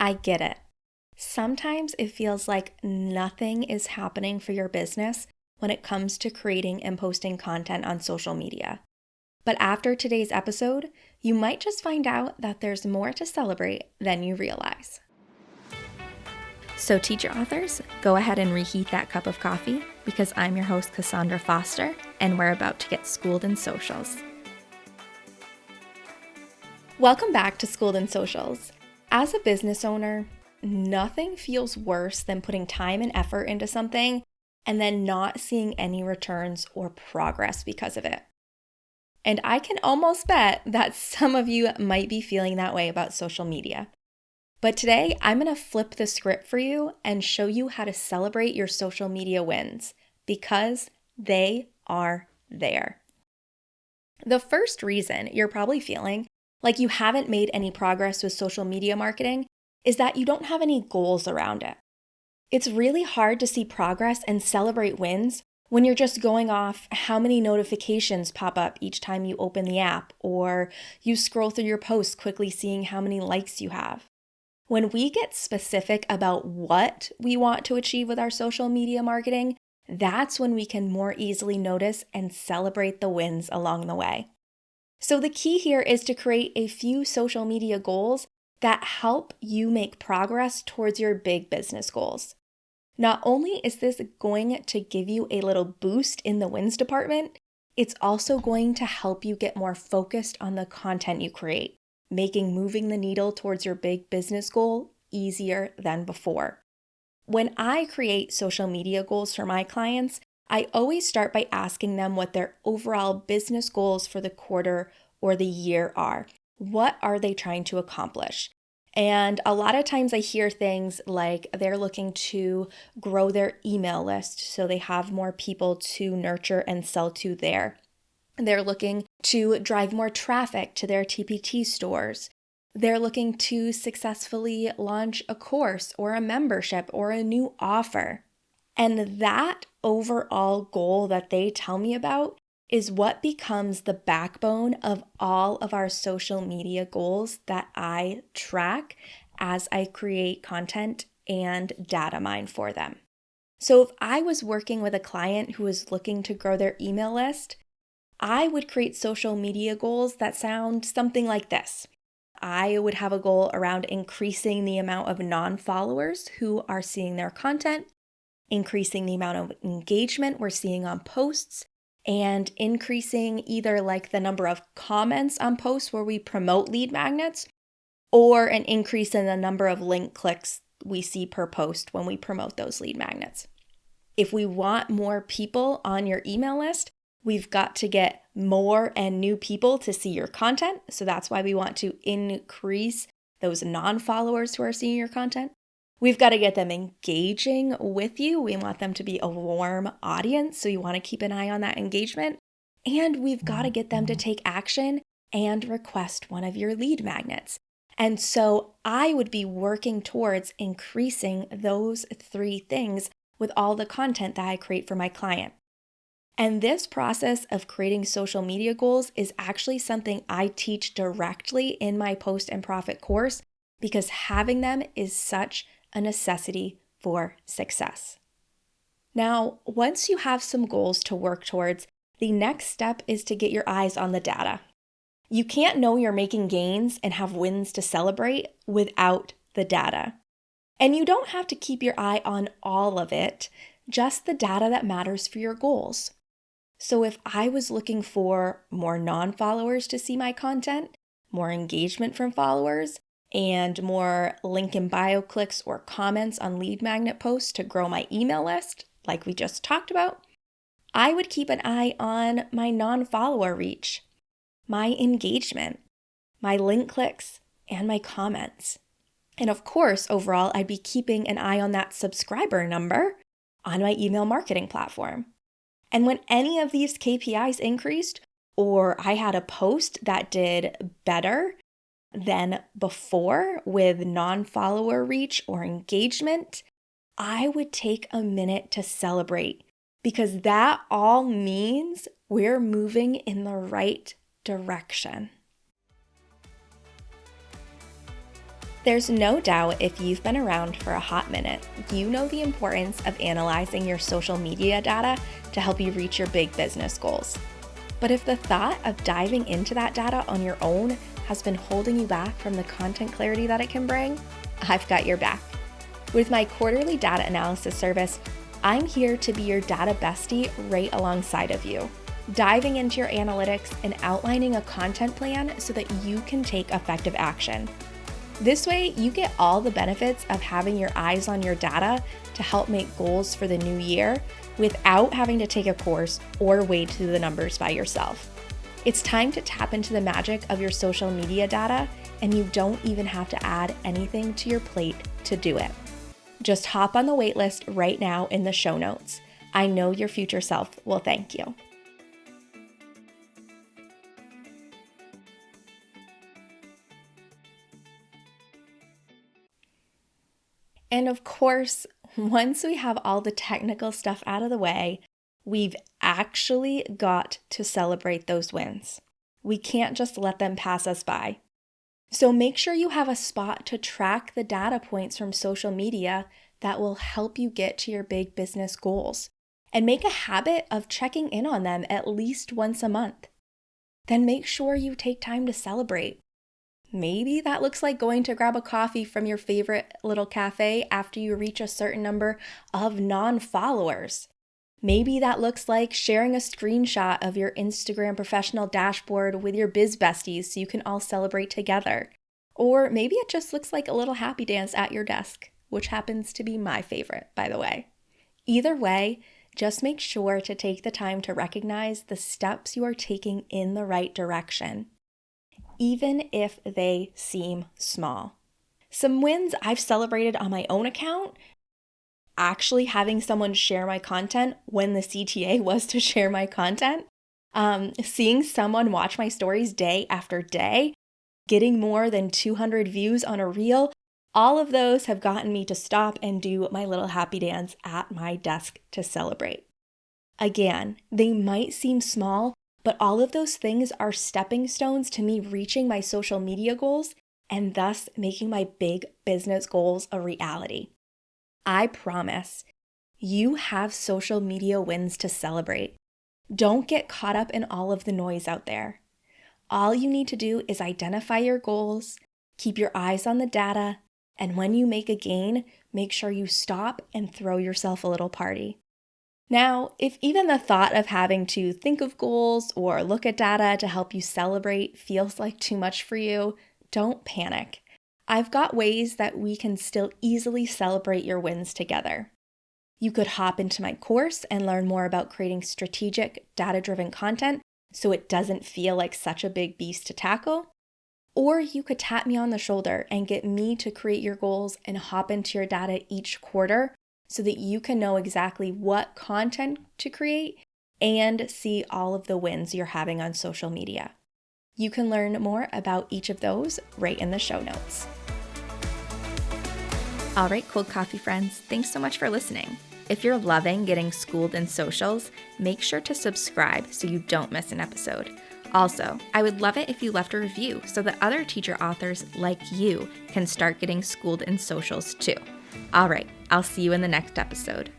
I get it. Sometimes it feels like nothing is happening for your business when it comes to creating and posting content on social media. But after today's episode, you might just find out that there's more to celebrate than you realize. So teacher authors, go ahead and reheat that cup of coffee because I'm your host, Cassandra Foster, and we're about to get schooled in socials. Welcome back to Schooled in Socials. As a business owner, nothing feels worse than putting time and effort into something and then not seeing any returns or progress because of it. And I can almost bet that some of you might be feeling that way about social media. But today, I'm going to flip the script for you and show you how to celebrate your social media wins because they are there. The first reason you're probably feeling like you haven't made any progress with social media marketing is that you don't have any goals around it. It's really hard to see progress and celebrate wins when you're just going off how many notifications pop up each time you open the app, or you scroll through your posts quickly seeing how many likes you have. When we get specific about what we want to achieve with our social media marketing, that's when we can more easily notice and celebrate the wins along the way. So the key here is to create a few social media goals that help you make progress towards your big business goals. Not only is this going to give you a little boost in the wins department, it's also going to help you get more focused on the content you create, making moving the needle towards your big business goal easier than before. When I create social media goals for my clients, I always start by asking them what their overall business goals for the quarter or the year are. What are they trying to accomplish? And a lot of times I hear things like they're looking to grow their email list so they have more people to nurture and sell to there. They're looking to drive more traffic to their TPT stores. They're looking to successfully launch a course or a membership or a new offer. And that overall goal that they tell me about is what becomes the backbone of all of our social media goals that I track as I create content and data mine for them. So if I was working with a client who was looking to grow their email list, I would create social media goals that sound something like this. I would have a goal around increasing the amount of non-followers who are seeing their content, increasing the amount of engagement we're seeing on posts, and increasing either like the number of comments on posts where we promote lead magnets, or an increase in the number of link clicks we see per post when we promote those lead magnets. If we want more people on your email list, we've got to get more and new people to see your content. So that's why we want to increase those non-followers who are seeing your content. We've got to get them engaging with you. We want them to be a warm audience, so you want to keep an eye on that engagement. And we've got to get them to take action and request one of your lead magnets. And so I would be working towards increasing those three things with all the content that I create for my client. And this process of creating social media goals is actually something I teach directly in my Post and Profit course because having them is such a necessity for success. Now, once you have some goals to work towards, the next step is to get your eyes on the data. You can't know you're making gains and have wins to celebrate without the data. And you don't have to keep your eye on all of it, just the data that matters for your goals. So if I was looking for more non-followers to see my content, more engagement from followers, and more link in bio clicks or comments on lead magnet posts to grow my email list, like we just talked about, I would keep an eye on my non-follower reach, my engagement, my link clicks, and my comments. And of course, overall, I'd be keeping an eye on that subscriber number on my email marketing platform. And when any of these KPIs increased, or I had a post that did better than before with non-follower reach or engagement, I would take a minute to celebrate because that all means we're moving in the right direction. There's no doubt if you've been around for a hot minute, you know the importance of analyzing your social media data to help you reach your big business goals. But if the thought of diving into that data on your own has been holding you back from the content clarity that it can bring, I've got your back. With my quarterly data analysis service, I'm here to be your data bestie right alongside of you, diving into your analytics and outlining a content plan so that you can take effective action. This way, you get all the benefits of having your eyes on your data to help make goals for the new year without having to take a course or wade through the numbers by yourself. It's time to tap into the magic of your social media data, and you don't even have to add anything to your plate to do it. Just hop on the waitlist right now in the show notes. I know your future self will thank you. And of course, once we have all the technical stuff out of the way, we've actually got to celebrate those wins. We can't just let them pass us by. So make sure you have a spot to track the data points from social media that will help you get to your big business goals. And make a habit of checking in on them at least once a month. Then make sure you take time to celebrate. Maybe that looks like going to grab a coffee from your favorite little cafe after you reach a certain number of non-followers. Maybe that looks like sharing a screenshot of your Instagram professional dashboard with your biz besties so you can all celebrate together. Or maybe it just looks like a little happy dance at your desk, which happens to be my favorite, by the way. Either way, just make sure to take the time to recognize the steps you are taking in the right direction, even if they seem small. Some wins I've celebrated on my own account: actually having someone share my content when the CTA was to share my content, seeing someone watch my stories day after day, getting more than 200 views on a reel. All of those have gotten me to stop and do my little happy dance at my desk to celebrate. Again, they might seem small, but all of those things are stepping stones to me reaching my social media goals and thus making my big business goals a reality. I promise you have social media wins to celebrate. Don't get caught up in all of the noise out there. All you need to do is identify your goals, keep your eyes on the data, and when you make a gain, make sure you stop and throw yourself a little party. Now, if even the thought of having to think of goals or look at data to help you celebrate feels like too much for you, don't panic. I've got ways that we can still easily celebrate your wins together. You could hop into my course and learn more about creating strategic, data-driven content so it doesn't feel like such a big beast to tackle. Or you could tap me on the shoulder and get me to create your goals and hop into your data each quarter so that you can know exactly what content to create and see all of the wins you're having on social media. You can learn more about each of those right in the show notes. All right, Cold Coffee friends, thanks so much for listening. If you're loving getting schooled in socials, make sure to subscribe so you don't miss an episode. Also, I would love it if you left a review so that other teacher authors like you can start getting schooled in socials too. All right, I'll see you in the next episode.